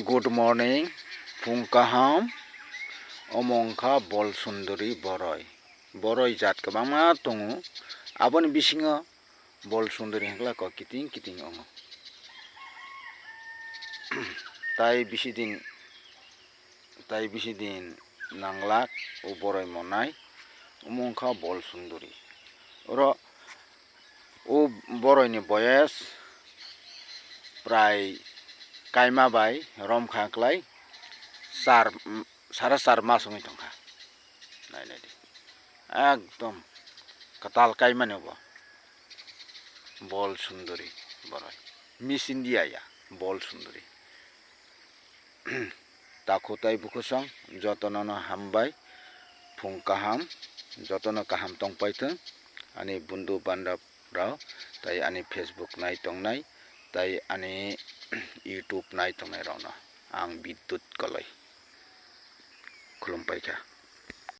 Good morning, Pungkaham, Omongka bol sunduri boroi. Boroi jat kabama tongo, abon bisingo bol sunduri hengla ko kiting ongo. Tai bisidin nanglak o boroi monai, Omongka bol sunduri. Oro o boroi ni boyes prai kaima bai rom khaklai সাড়ে 4 মাস হই তংখা নাই একদম কাতাল chyma নেব বল সুন্দরী বড়াই miss India বল সুন্দরী তাকোতাই বুকুসং যতনন হামবাই ফুংকাহাম যতন কাহাম তংপাইথং ani bundu bandap rao tai ani Facebook nai tongnai tai ani YouTube nai tongnai rao na ang bidut kolai khulumpai kha